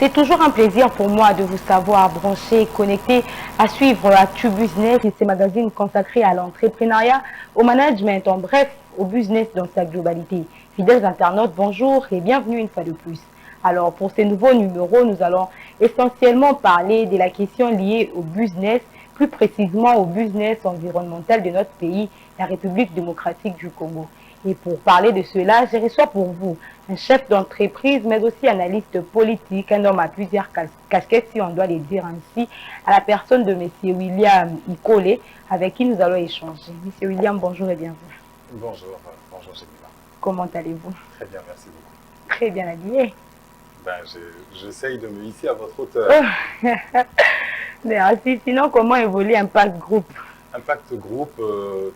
C'est toujours un plaisir pour moi de vous savoir branché, connecté, à suivre Actu Business et ces magazines consacrés à l'entrepreneuriat, au management, en bref, au business dans sa globalité. Fidèles internautes, bonjour et bienvenue une fois de plus. Alors, pour ces nouveaux numéros, nous allons essentiellement parler de la question liée au business, plus précisément au business environnemental de notre pays, la République démocratique du Congo. Et pour parler de cela, je reçois pour vous un chef d'entreprise, mais aussi analyste politique, un homme à plusieurs casquettes, si on doit les dire ainsi, à la personne de M. William Ikole, avec qui nous allons échanger. M. William, bonjour et bienvenue. Bonjour, bonjour Gémila. Comment allez-vous? Très bien, merci beaucoup. Très bien habillé. Ben, j'essaye de me hisser à votre hauteur. Merci. Sinon, comment évolue Impact Group? Impact Group,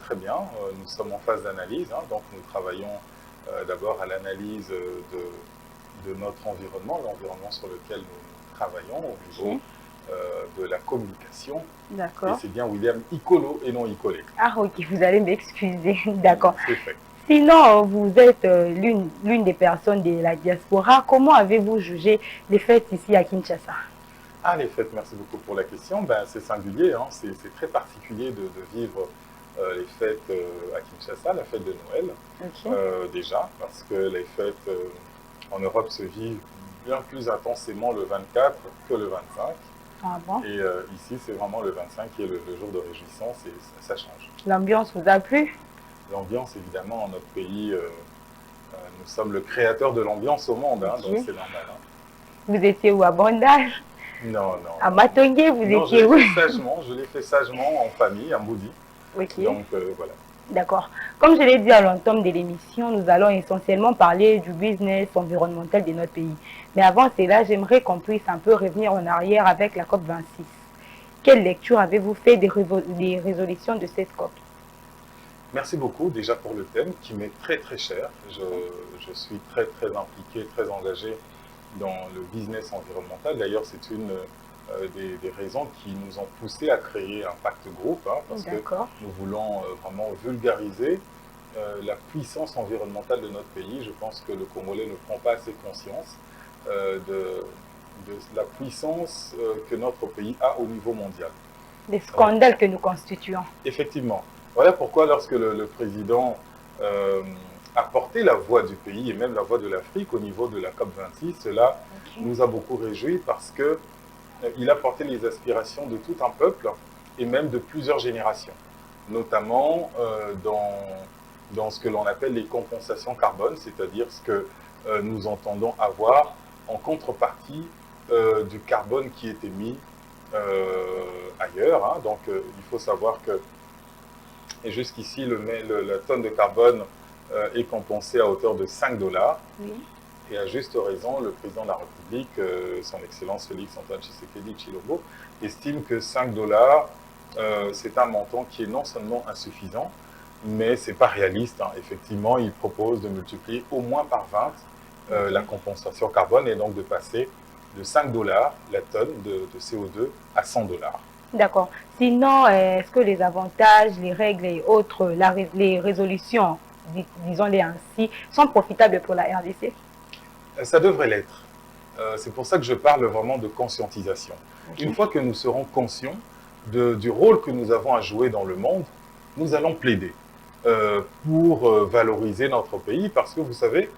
très bien. Nous sommes en phase d'analyse, hein, donc nous travaillons d'abord à l'analyse de notre environnement, l'environnement sur lequel nous travaillons au niveau de la communication. D'accord. Et c'est bien William Ikolo et non Ikole. Ah ok, vous allez m'excuser. D'accord. C'est fait. Sinon, vous êtes l'une des personnes de la diaspora. Comment avez-vous jugé les fêtes ici à Kinshasa? Ah, les fêtes, merci beaucoup pour la question. Ben, c'est singulier, hein. C'est très particulier de vivre les fêtes à Kinshasa, la fête de Noël, déjà, parce que les fêtes en Europe se vivent bien plus intensément le 24 que le 25. Ah bon? Et ici, c'est vraiment le 25 qui est le jour de réjouissance et ça change. L'ambiance vous a plu? L'ambiance, évidemment, en notre pays, nous sommes le créateur de l'ambiance au monde, hein, donc c'est normal. Hein. Vous étiez où, à Bondage? Non. À Matongé, vous non, étiez où? Je l'ai fait sagement en famille, à Moudi. Ok. Donc, voilà. D'accord. Comme je l'ai dit à l'entame de l'émission, nous allons essentiellement parler du business environnemental de notre pays. Mais avant cela, j'aimerais qu'on puisse un peu revenir en arrière avec la COP26. Quelle lecture avez-vous fait des résolutions de cette COP? Merci beaucoup déjà pour le thème qui m'est très très cher. Je suis très impliqué, très engagé dans le business environnemental. D'ailleurs, c'est une des raisons qui nous ont poussé à créer Impact Group, hein, parce que nous voulons vraiment vulgariser la puissance environnementale de notre pays. Je pense que le Congolais ne prend pas assez conscience de la puissance que notre pays a au niveau mondial. Des scandales que nous constituons. Effectivement. Voilà pourquoi lorsque le président a porté la voix du pays et même la voix de l'Afrique au niveau de la COP26, cela nous a beaucoup réjouis parce qu'il a porté les aspirations de tout un peuple et même de plusieurs générations, notamment dans ce que l'on appelle les compensations carbone, c'est-à-dire ce que nous entendons avoir en contrepartie du carbone qui est émis ailleurs. Hein. Donc il faut savoir que et jusqu'ici, la tonne de carbone est compensée à hauteur de 5 $. Oui. Et à juste raison, le président de la République, son Excellence Félix Antoine Tshisekedi Tshilombo, estime que 5 $, c'est un montant qui est non seulement insuffisant, mais ce n'est pas réaliste. Hein. Effectivement, il propose de multiplier au moins par 20 la compensation carbone et donc de passer de 5 $ la tonne de CO2 à 100 $. D'accord. Sinon, est-ce que les avantages, les règles et autres, les résolutions, disons-les ainsi, sont profitables pour la RDC? Ça devrait l'être. C'est pour ça que je parle vraiment de conscientisation. Une fois que nous serons conscients du rôle que nous avons à jouer dans le monde, nous allons plaider pour valoriser notre pays parce que vous savez,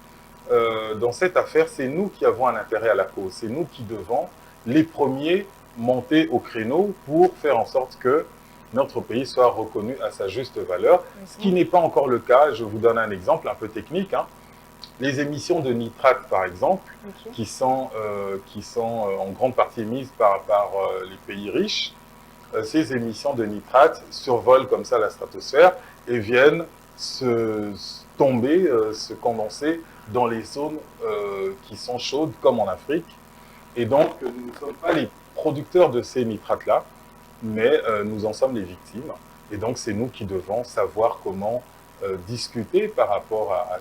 dans cette affaire, c'est nous qui avons un intérêt à la cause. C'est nous qui devons les premiers monter au créneau pour faire en sorte que notre pays soit reconnu à sa juste valeur, ce qui n'est pas encore le cas. Je vous donne un exemple un peu technique. Hein. Les émissions de nitrates, par exemple, qui sont en grande partie émises par les pays riches, ces émissions de nitrates survolent comme ça la stratosphère et viennent se condenser dans les zones qui sont chaudes, comme en Afrique. Et donc, nous ne sommes pas les producteurs de ces nitrates-là, mais nous en sommes les victimes. Et donc, c'est nous qui devons savoir comment discuter par rapport à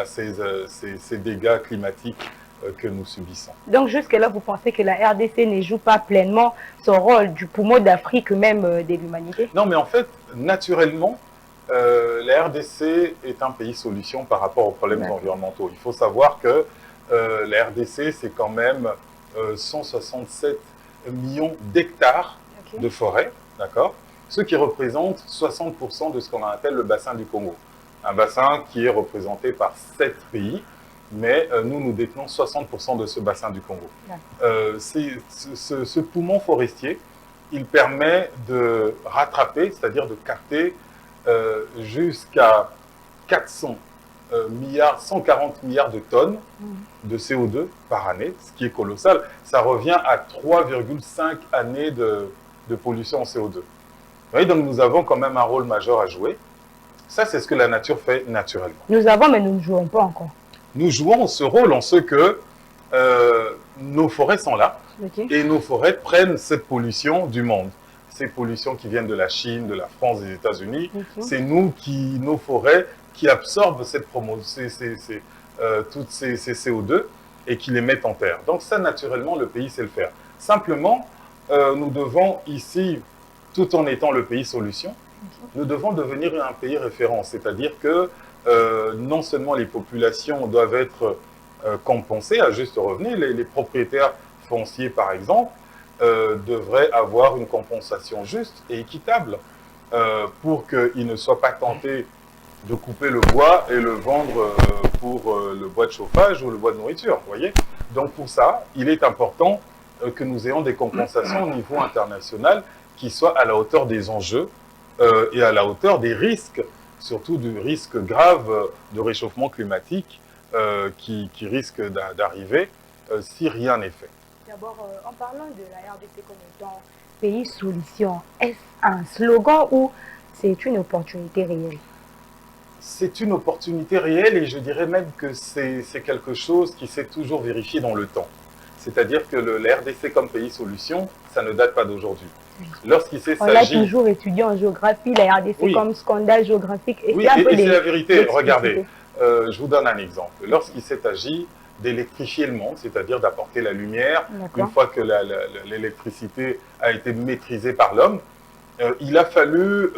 ces dégâts climatiques que nous subissons. Donc, jusque-là, vous pensez que la RDC ne joue pas pleinement son rôle du poumon d'Afrique, même de l'humanité? Non, mais en fait, naturellement, la RDC est un pays solution par rapport aux problèmes environnementaux. Il faut savoir que La RDC, c'est quand même 167 millions d'hectares de forêt, d'accord? Ce qui représente 60% de ce qu'on appelle le bassin du Congo. Un bassin qui est représenté par 7 pays, mais nous détenons 60% de ce bassin du Congo. Ce poumon forestier, il permet de rattraper, c'est-à-dire de capter jusqu'à 400 milliards, 140 milliards de tonnes de CO2 par année, ce qui est colossal. Ça revient à 3,5 années de pollution en CO2. Vous voyez, donc nous avons quand même un rôle majeur à jouer. Ça, c'est ce que la nature fait naturellement. Nous avons, mais nous ne jouons pas encore. Nous jouons ce rôle en ce que nos forêts sont là et nos forêts prennent cette pollution du monde. Ces pollutions qui viennent de la Chine, de la France, des États-Unis, c'est nos forêts qui absorbent toutes ces CO2 et qui les mettent en terre. Donc ça, naturellement, le pays sait le faire. Simplement, nous devons ici, tout en étant le pays solution, nous devons devenir un pays référent. C'est-à-dire que non seulement les populations doivent être compensées à juste revenu, les propriétaires fonciers, par exemple, devraient avoir une compensation juste et équitable pour qu'ils ne soient pas tentés de couper le bois et le vendre pour le bois de chauffage ou le bois de nourriture, vous voyez. Donc pour ça, il est important que nous ayons des compensations au niveau international qui soient à la hauteur des enjeux et à la hauteur des risques, surtout du risque grave de réchauffement climatique qui risque d'arriver si rien n'est fait. D'abord, en parlant de la RDC comme étant pays solution, est-ce un slogan ou c'est une opportunité réelle? C'est une opportunité réelle et je dirais même que c'est quelque chose qui s'est toujours vérifié dans le temps. C'est-à-dire que la RDC comme pays solution, ça ne date pas d'aujourd'hui. Lorsqu'il s'agit... On l'a toujours étudié en géographie, la RDC comme scandale géographique. Et oui, et c'est la vérité. Regardez, je vous donne un exemple. Lorsqu'il s'est agi d'électrifier le monde, c'est-à-dire d'apporter la lumière, une fois que l'électricité a été maîtrisée par l'homme, il a fallu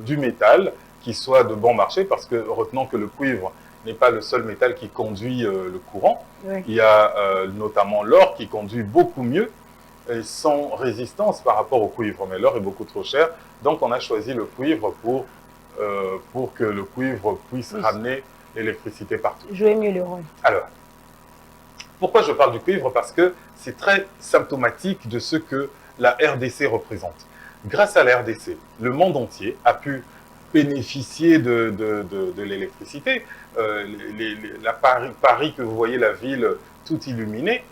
du métal qui soit de bon marché, parce que retenons que le cuivre n'est pas le seul métal qui conduit le courant. Oui. Il y a notamment l'or qui conduit beaucoup mieux et sans résistance par rapport au cuivre. Mais l'or est beaucoup trop cher, donc on a choisi le cuivre pour que le cuivre puisse ramener l'électricité partout. Jouer mieux le rôle. Alors, pourquoi je parle du cuivre? Parce que c'est très symptomatique de ce que la RDC représente. Grâce à la RDC, le monde entier a pu bénéficier de l'électricité. Paris, que vous voyez, la ville toute illuminée,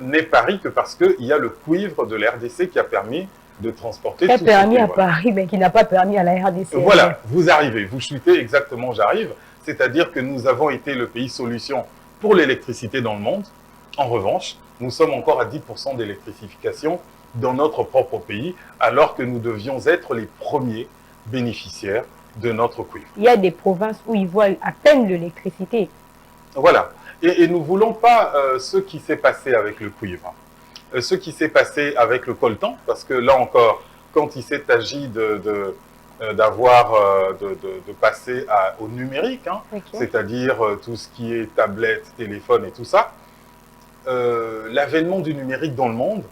n'est Paris que parce qu'il y a le cuivre de la RDC qui a permis de transporter tout ce cuivre. Qui a permis à Paris, mais qui n'a pas permis à la RDC. Voilà, vous arrivez, vous chutez exactement, j'arrive. C'est-à-dire que nous avons été le pays solution pour l'électricité dans le monde. En revanche, nous sommes encore à 10% d'électrification dans notre propre pays, alors que nous devions être les premiers bénéficiaires de notre cuivre. Il y a des provinces où ils voient à peine l'électricité. Voilà. Et nous ne voulons pas ce qui s'est passé avec le cuivre. Ce qui s'est passé avec le coltan, parce que là encore, quand il s'est agi de passer au numérique, hein, c'est-à-dire tout ce qui est tablette, téléphone et tout ça, l'avènement du numérique dans le monde,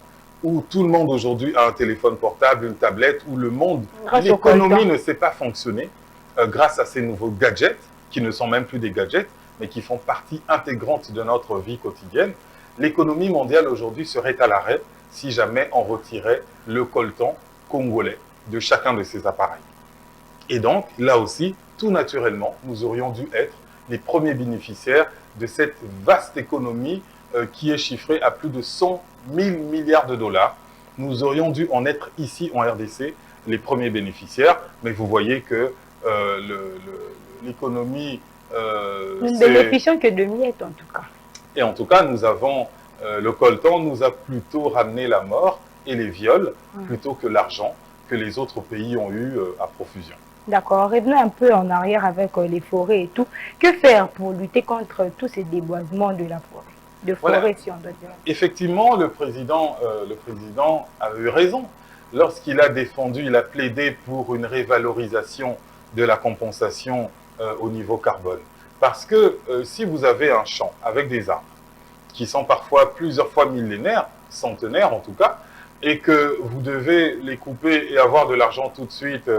où tout le monde aujourd'hui a un téléphone portable, une tablette, où le monde, l'économie ne sait pas fonctionner grâce à ces nouveaux gadgets, qui ne sont même plus des gadgets, mais qui font partie intégrante de notre vie quotidienne. L'économie mondiale aujourd'hui serait à l'arrêt si jamais on retirait le coltan congolais de chacun de ces appareils. Et donc, là aussi, tout naturellement, nous aurions dû être les premiers bénéficiaires de cette vaste économie qui est chiffrée à plus de 100 000 milliards de dollars. Nous aurions dû en être ici en RDC les premiers bénéficiaires, mais vous voyez que l'économie... nous ne bénéficions que de miettes en tout cas. Et en tout cas, nous avons... le coltan nous a plutôt ramené la mort et les viols plutôt que l'argent que les autres pays ont eu à profusion. D'accord. Revenons un peu en arrière avec les forêts et tout. Que faire pour lutter contre tous ces déboisements de la forêt? De forêt, voilà. Si on doit dire. Effectivement, le président a eu raison. Lorsqu'il a défendu, il a plaidé pour une révalorisation de la compensation au niveau carbone. Parce que si vous avez un champ avec des arbres qui sont parfois plusieurs fois millénaires, centenaires en tout cas, et que vous devez les couper et avoir de l'argent tout de suite,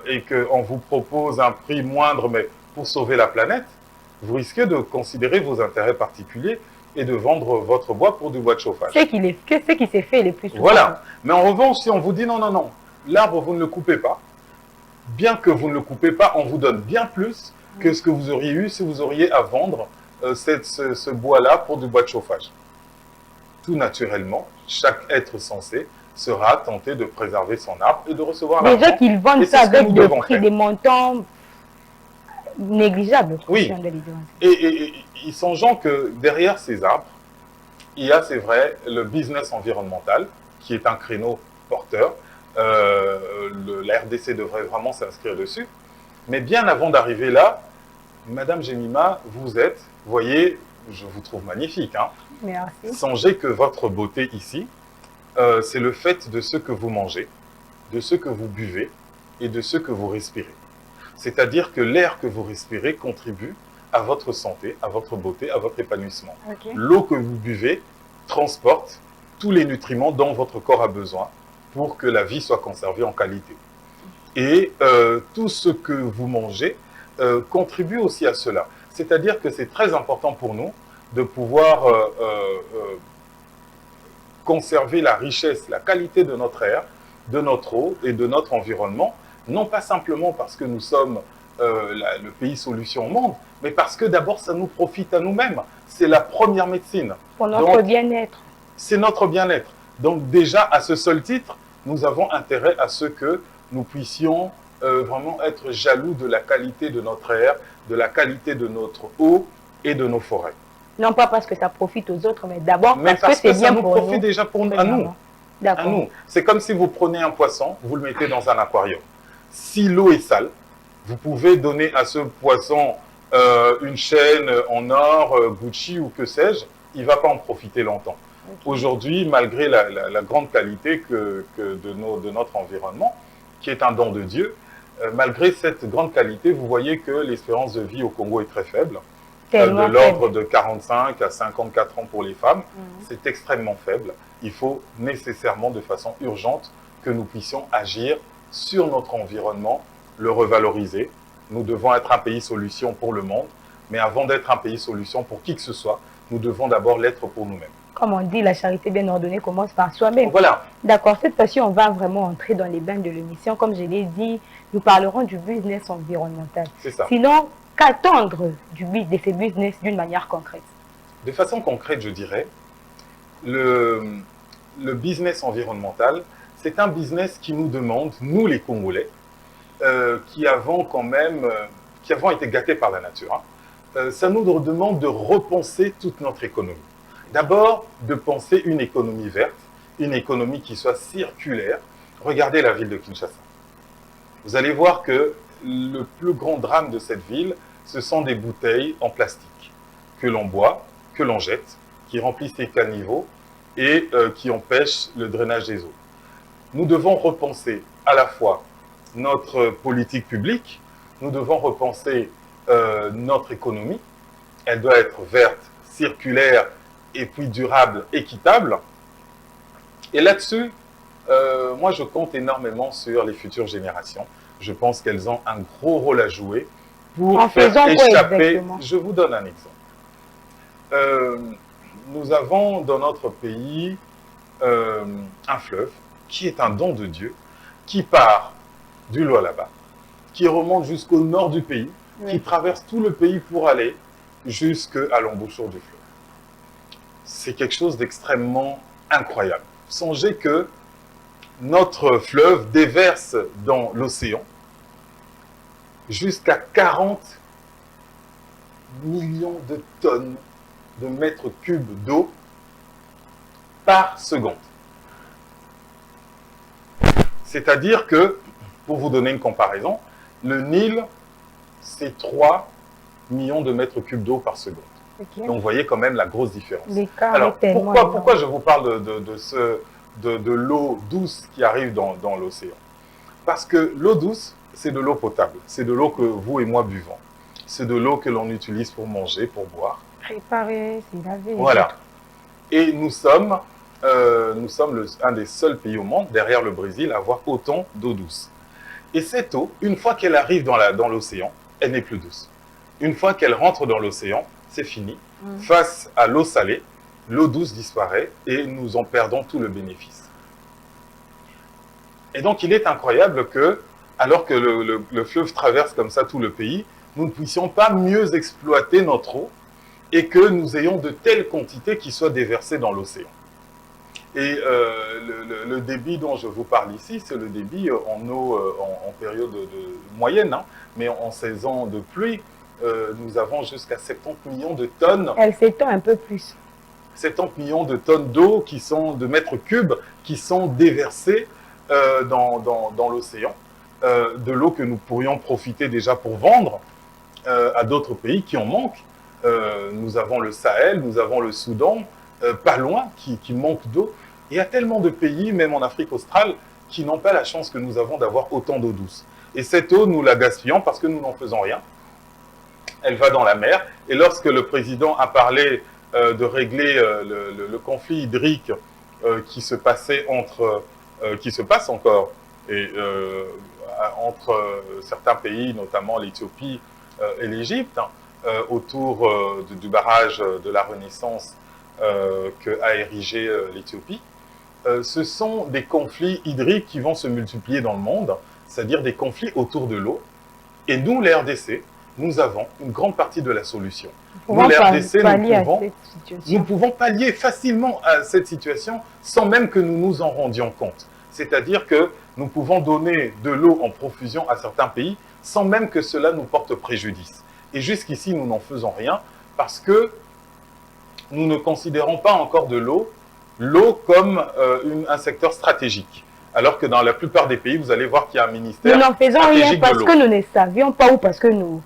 et qu'on vous propose un prix moindre, mais pour sauver la planète, vous risquez de considérer vos intérêts particuliers et de vendre votre bois pour du bois de chauffage. Ce qui s'est fait le plus souvent. Voilà. Mais en revanche, si on vous dit non, non, non, l'arbre, vous ne le coupez pas, bien que vous ne le coupez pas, on vous donne bien plus que ce que vous auriez eu si vous auriez à vendre ce bois-là pour du bois de chauffage. Tout naturellement, chaque être sensé sera tenté de préserver son arbre et de recevoir l'argent. Déjà qu'ils vendent Et c'est ça ce que avec nous des devons prix, faire. des montants négligeables. Oui. si on doit les dire ainsi. Et songeons que derrière ces arbres, il y a, c'est vrai, le business environnemental, qui est un créneau porteur. La RDC devrait vraiment s'inscrire dessus. Mais bien avant d'arriver là, Madame Jemima, vous voyez, je vous trouve magnifique. Hein. Merci. Songez que votre beauté ici, c'est le fait de ce que vous mangez, de ce que vous buvez et de ce que vous respirez. C'est-à-dire que l'air que vous respirez contribue à votre santé, à votre beauté, à votre épanouissement. Okay. L'eau que vous buvez transporte tous les nutriments dont votre corps a besoin pour que la vie soit conservée en qualité. Et tout ce que vous mangez contribue aussi à cela. C'est-à-dire que c'est très important pour nous de pouvoir conserver la richesse, la qualité de notre air, de notre eau et de notre environnement, non pas simplement parce que nous sommes le pays solution au monde, mais parce que d'abord ça nous profite à nous-mêmes. C'est la première médecine. Pour notre bien-être. C'est notre bien-être. Donc déjà, à ce seul titre, nous avons intérêt à ce que nous puissions vraiment être jaloux de la qualité de notre air, de la qualité de notre eau et de nos forêts. Non pas parce que ça profite aux autres, mais d'abord parce que c'est bien pour nous. Ça nous profite déjà à nous. À nous. C'est comme si vous prenez un poisson, vous le mettez dans un aquarium. Si l'eau est sale, vous pouvez donner à ce poisson une chaîne en or, Gucci ou que sais-je, il ne va pas en profiter longtemps. Okay. Aujourd'hui, malgré la grande qualité de notre environnement, qui est un don de Dieu, malgré cette grande qualité, vous voyez que l'espérance de vie au Congo est très faible, de l'ordre de 45 à 54 ans pour les femmes. C'est extrêmement faible. Il faut nécessairement, de façon urgente, que nous puissions agir sur notre environnement, le revaloriser. Nous devons être un pays solution pour le monde, mais avant d'être un pays solution pour qui que ce soit, nous devons d'abord l'être pour nous-mêmes. Comme on dit, la charité bien ordonnée commence par soi-même. Voilà. D'accord, cette fois-ci, on va vraiment entrer dans les bains de l'émission. Comme je l'ai dit, nous parlerons du business environnemental. C'est ça. Sinon, qu'attendre de ces business d'une manière concrète? De façon concrète, je dirais, le business environnemental, c'est un business qui nous demande, nous les Congolais, qui avons été gâtés par la nature, hein, ça nous demande de repenser toute notre économie. D'abord, de penser une économie verte, une économie qui soit circulaire. Regardez la ville de Kinshasa. Vous allez voir que le plus grand drame de cette ville, ce sont des bouteilles en plastique que l'on boit, que l'on jette, qui remplissent les caniveaux et qui empêchent le drainage des eaux. Nous devons repenser à la fois notre politique publique, nous devons repenser notre économie. Elle doit être verte, circulaire, et puis durable, équitable. Et là-dessus, moi je compte énormément sur les futures générations. Je pense qu'elles ont un gros rôle à jouer pour faire échapper. Je vous donne un exemple. Nous avons dans notre pays un fleuve qui est un don de Dieu, qui part du Lualaba, qui remonte jusqu'au nord du pays, qui traverse tout le pays pour aller jusqu'à l'embouchure du fleuve. C'est quelque chose d'extrêmement incroyable. Songez que notre fleuve déverse dans l'océan jusqu'à 40 millions de tonnes de mètres cubes d'eau par seconde. C'est-à-dire que, pour vous donner une comparaison, le Nil, c'est 3 millions de mètres cubes d'eau par seconde. Okay. Donc, vous voyez quand même la grosse différence. Alors, pourquoi je vous parle de l'eau douce qui arrive dans l'océan? Parce que l'eau douce, c'est de l'eau potable. C'est de l'eau que vous et moi buvons. c'est de l'eau que l'on utilise pour manger, pour boire. Préparer, c'est laver. Voilà. Et nous sommes un des seuls pays au monde, derrière le Brésil, à avoir autant d'eau douce. Et cette eau, une fois qu'elle arrive dans l'océan, elle n'est plus douce. Une fois qu'elle rentre dans l'océan, c'est fini. Face à l'eau salée, l'eau douce disparaît et nous en perdons tout le bénéfice. Et donc, il est incroyable que, alors que le fleuve traverse comme ça tout le pays, nous ne puissions pas mieux exploiter notre eau et que nous ayons de telles quantités qui soient déversées dans l'océan. Et le débit dont je vous parle ici, c'est le débit en eau en période moyenne, hein, mais en saison de pluie, nous avons jusqu'à 70 millions de tonnes. Elle s'étend un peu plus. 70 millions de tonnes d'eau, de mètres cubes, qui sont déversées dans l'océan. De l'eau que nous pourrions profiter déjà pour vendre à d'autres pays qui en manquent. Nous avons le Sahel, nous avons le Soudan, pas loin, qui manquent d'eau. Il y a tellement de pays, même en Afrique australe, qui n'ont pas la chance que nous avons d'avoir autant d'eau douce. Et cette eau, nous la gaspillons parce que nous n'en faisons rien. Elle va dans la mer. Et lorsque le président a parlé de régler le conflit hydrique qui se passait qui se passe encore entre certains pays, notamment l'Éthiopie et l'Égypte, autour du barrage de la Renaissance qu'a érigé l'Éthiopie, ce sont des conflits hydriques qui vont se multiplier dans le monde, c'est-à-dire des conflits autour de l'eau. Et nous, les RDC, nous avons une grande partie de la solution. Nous, les RDC, nous pouvons pallier facilement à cette situation sans même que nous nous en rendions compte. C'est-à-dire que nous pouvons donner de l'eau en profusion à certains pays sans même que cela nous porte préjudice. Et jusqu'ici, nous n'en faisons rien parce que nous ne considérons pas encore de l'eau comme un secteur stratégique. Alors que dans la plupart des pays, vous allez voir qu'il y a un ministère stratégique de l'eau. Nous n'en faisons rien parce que nous ne savions pas ou parce que nous...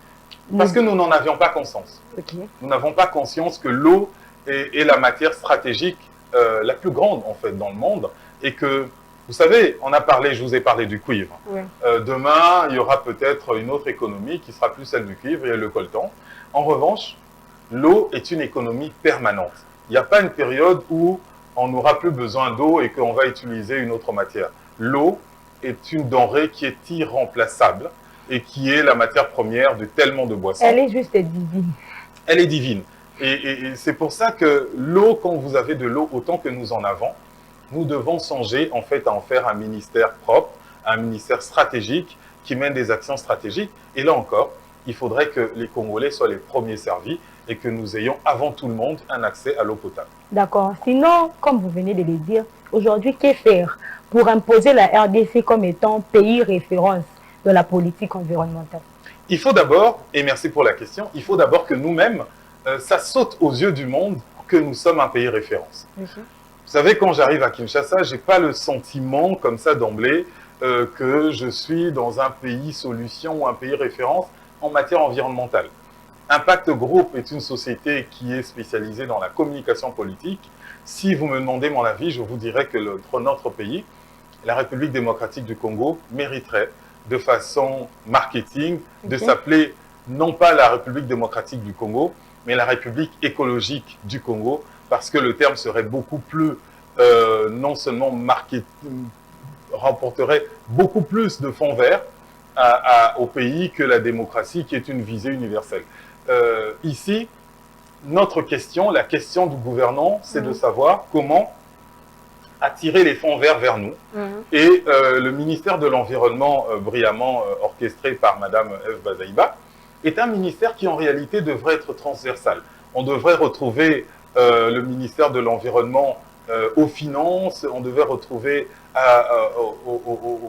Parce que nous n'en avions pas conscience. Okay. Nous n'avons pas conscience que l'eau est la matière stratégique la plus grande, en fait, dans le monde. Et que, vous savez, je vous ai parlé du cuivre. Oui. Demain, il y aura peut-être une autre économie qui sera plus celle du cuivre et le coltan. En revanche, l'eau est une économie permanente. Il n'y a pas une période où on n'aura plus besoin d'eau et qu'on va utiliser une autre matière. L'eau est une denrée qui est irremplaçable et qui est la matière première de tellement de boissons. Elle est juste divine. Elle est divine. Et c'est pour ça que l'eau, quand vous avez de l'eau autant que nous en avons, nous devons songer en fait à en faire un ministère propre, un ministère stratégique qui mène des actions stratégiques. Et là encore, il faudrait que les Congolais soient les premiers servis et que nous ayons avant tout le monde un accès à l'eau potable. D'accord. Sinon, comme vous venez de le dire, aujourd'hui, que faire pour imposer la RDC comme étant pays référence de la politique environnementale? Il faut d'abord, et merci pour la question, il faut d'abord que nous-mêmes, ça saute aux yeux du monde que nous sommes un pays référence. Vous savez, quand j'arrive à Kinshasa, je n'ai pas le sentiment comme ça d'emblée que je suis dans un pays solution ou un pays référence en matière environnementale. Impact Group est une société qui est spécialisée dans la communication politique. Si vous me demandez mon avis, je vous dirais que notre pays, la République démocratique du Congo, mériterait de façon marketing de s'appeler non pas la République démocratique du Congo, mais la République écologique du Congo, parce que le terme serait beaucoup plus, non seulement marketing, remporterait beaucoup plus de fonds verts au pays que la démocratie qui est une visée universelle. Ici, notre question, la question du gouvernant, c'est de savoir comment attirer les fonds verts vers nous. Et le ministère de l'Environnement, brillamment orchestré par Madame Eve Bazaïba, est un ministère qui en réalité devrait être transversal. On devrait retrouver le ministère de l'Environnement aux finances, on devrait retrouver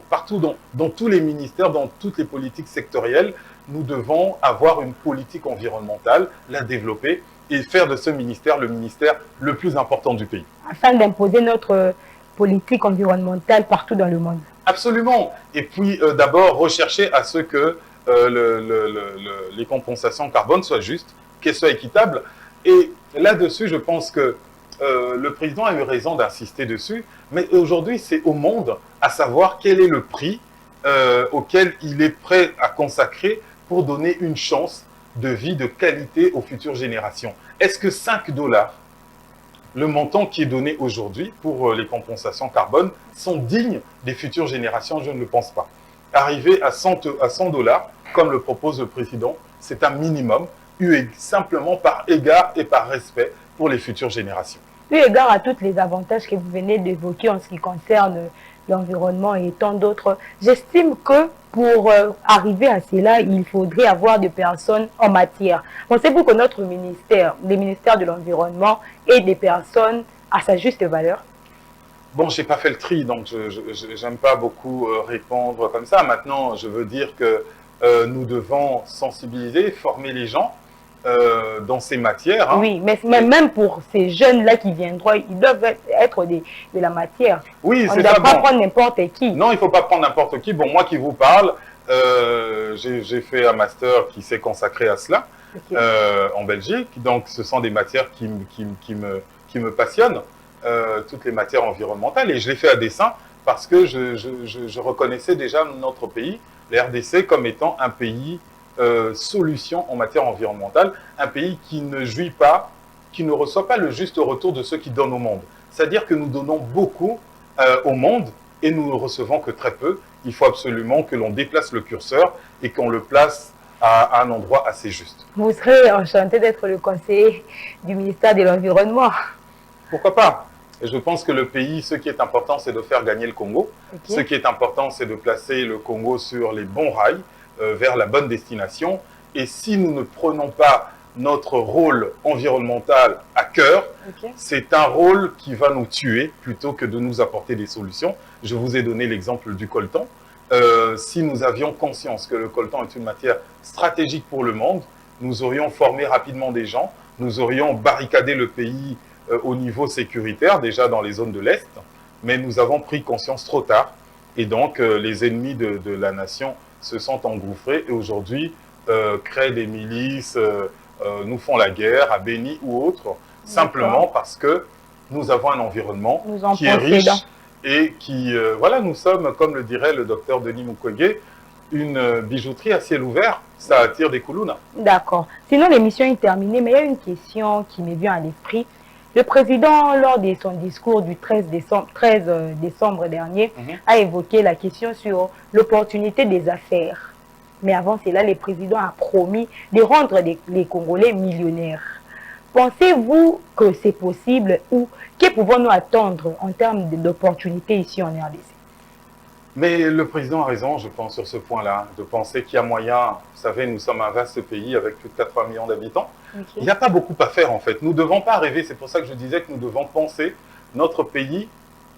partout dans tous les ministères, dans toutes les politiques sectorielles, nous devons avoir une politique environnementale, la développer et faire de ce ministère le ministère le plus important du pays. Afin d'imposer notre politique environnementale partout dans le monde. Absolument. Et puis d'abord rechercher à ce que les compensations carbone soient justes, qu'elles soient équitables. Et là-dessus, je pense que le président a eu raison d'insister dessus, mais aujourd'hui, c'est au monde à savoir quel est le prix auquel il est prêt à consacrer pour donner une chance de vie de qualité aux futures générations. Est-ce que 5 dollars, le montant qui est donné aujourd'hui pour les compensations carbone, sont dignes des futures générations? Je ne le pense pas. Arriver à 100 dollars, comme le propose le président, c'est un minimum, eu simplement par égard et par respect pour les futures générations. Eu égard à tous les avantages que vous venez d'évoquer en ce qui concerne l'environnement et tant d'autres, j'estime que pour arriver à cela, il faudrait avoir des personnes en matière. Pensez-vous que notre ministère, le ministère de l'Environnement, ait des personnes à sa juste valeur? Bon, je n'ai pas fait le tri, donc je n'aime pas beaucoup répondre comme ça. Maintenant, je veux dire que nous devons sensibiliser, former les gens dans ces matières. Hein. Oui, mais même pour ces jeunes-là qui viendront, ils doivent être de la matière. Oui, on c'est ne doit ça. pas prendre n'importe qui. Non, il ne faut pas prendre n'importe qui. Bon, moi qui vous parle, j'ai fait un master qui s'est consacré à cela en Belgique. Donc, ce sont des matières qui me passionnent, toutes les matières environnementales. Et je l'ai fait à dessein parce que je reconnaissais déjà notre pays, la RDC, comme étant un pays solution en matière environnementale, un pays qui ne jouit pas, qui ne reçoit pas le juste retour de ceux qui donnent au monde. C'est-à-dire que nous donnons beaucoup au monde et nous ne recevons que très peu. Il faut absolument que l'on déplace le curseur et qu'on le place à un endroit assez juste. Vous serez enchanté d'être le conseiller du ministère de l'Environnement. Pourquoi pas? Et je pense que le pays, ce qui est important, c'est de faire gagner le Congo. Okay. Ce qui est important, c'est de placer le Congo sur les bons rails, vers la bonne destination. Et si nous ne prenons pas notre rôle environnemental à cœur, c'est un rôle qui va nous tuer plutôt que de nous apporter des solutions. Je vous ai donné l'exemple du coltan. Si nous avions conscience que le coltan est une matière stratégique pour le monde, nous aurions formé rapidement des gens, nous aurions barricadé le pays au niveau sécuritaire, déjà dans les zones de l'Est, mais nous avons pris conscience trop tard. Et donc, les ennemis de la nation se sont engouffrés et aujourd'hui créent des milices, nous font la guerre à Béni ou autres, simplement parce que nous avons un environnement qui est riche et qui, voilà, nous sommes, comme le dirait le docteur Denis Mukwege, une bijouterie à ciel ouvert, ça attire des koulounas. D'accord. Sinon, l'émission est terminée, mais il y a une question qui me vient à l'esprit. Le président, lors de son discours du 13 décembre dernier, a évoqué la question sur l'opportunité des affaires. Mais avant cela, le président a promis de rendre les Congolais millionnaires. Pensez-vous que c'est possible ou que pouvons-nous attendre en termes d'opportunités ici en RDC? Mais le président a raison, je pense, sur ce point-là, de penser qu'il y a moyen. Vous savez, nous sommes un vaste pays avec plus de 80 millions d'habitants. Il n'y a pas beaucoup à faire, en fait. Nous ne devons pas rêver. C'est pour ça que je disais que nous devons penser notre pays,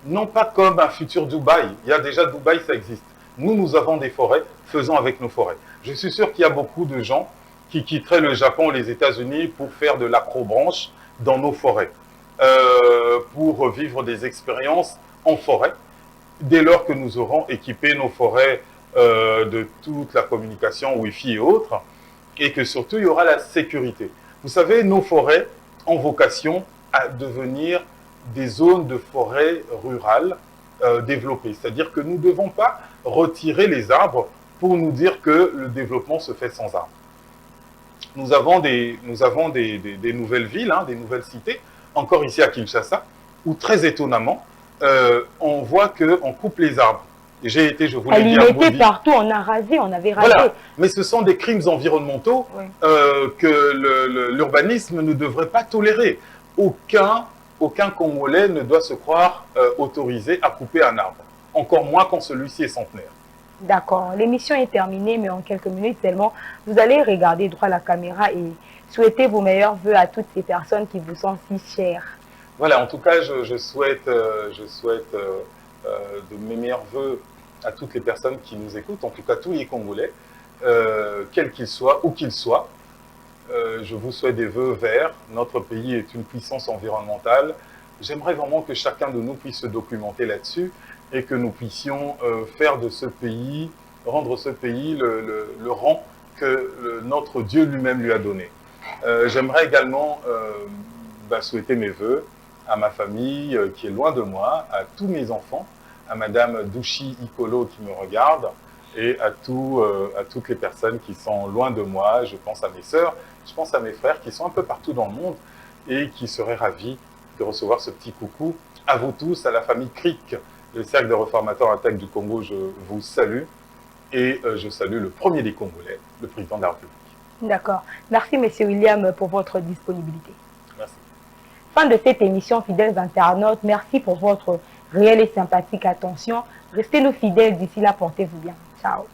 non pas comme un futur Dubaï. Il y a déjà Dubaï, ça existe. Nous avons des forêts, faisons avec nos forêts. Je suis sûr qu'il y a beaucoup de gens qui quitteraient le Japon ou les États-Unis pour faire de l'acrobranche dans nos forêts, pour vivre des expériences en forêt. Dès lors que nous aurons équipé nos forêts de toute la communication Wi-Fi et autres, et que surtout il y aura la sécurité. Vous savez, nos forêts ont vocation à devenir des zones de forêt rurales développées. C'est-à-dire que nous ne devons pas retirer les arbres pour nous dire que le développement se fait sans arbres. Nous avons des nouvelles villes, hein, des nouvelles cités, encore ici à Kinshasa, où très étonnamment, on voit qu'on coupe les arbres. J'ai été, je vous l'ai dit, il était partout, on a rasé, on avait rasé. Voilà. Mais ce sont des crimes environnementaux que l'urbanisme ne devrait pas tolérer. Aucun Congolais ne doit se croire autorisé à couper un arbre. Encore moins quand celui-ci est centenaire. D'accord. L'émission est terminée, mais en quelques minutes seulement, vous allez regarder droit à la caméra et souhaiter vos meilleurs vœux à toutes ces personnes qui vous sont si chères. Voilà, en tout cas, je souhaite de mes meilleurs vœux à toutes les personnes qui nous écoutent, en tout cas tous les Congolais, quels qu'ils soient, où qu'ils soient. Je vous souhaite des vœux verts. Notre pays est une puissance environnementale. J'aimerais vraiment que chacun de nous puisse se documenter là-dessus et que nous puissions faire de ce pays, rendre ce pays le rang que notre Dieu lui-même lui a donné. J'aimerais également souhaiter mes vœux à ma famille qui est loin de moi, à tous mes enfants, à Madame Douchi Ikolo qui me regarde, et à toutes les personnes qui sont loin de moi. Je pense à mes sœurs, je pense à mes frères qui sont un peu partout dans le monde et qui seraient ravis de recevoir ce petit coucou. À vous tous, à la famille CRIC, le Cercle des réformateurs Attaque du Congo, je vous salue et je salue le premier des Congolais, le président de la République. D'accord. Merci, M. William, pour votre disponibilité. Merci. Fin de cette émission, fidèles internautes. Merci pour votre réelle et sympathique attention. Restez-nous fidèles. D'ici là, portez-vous bien. Ciao.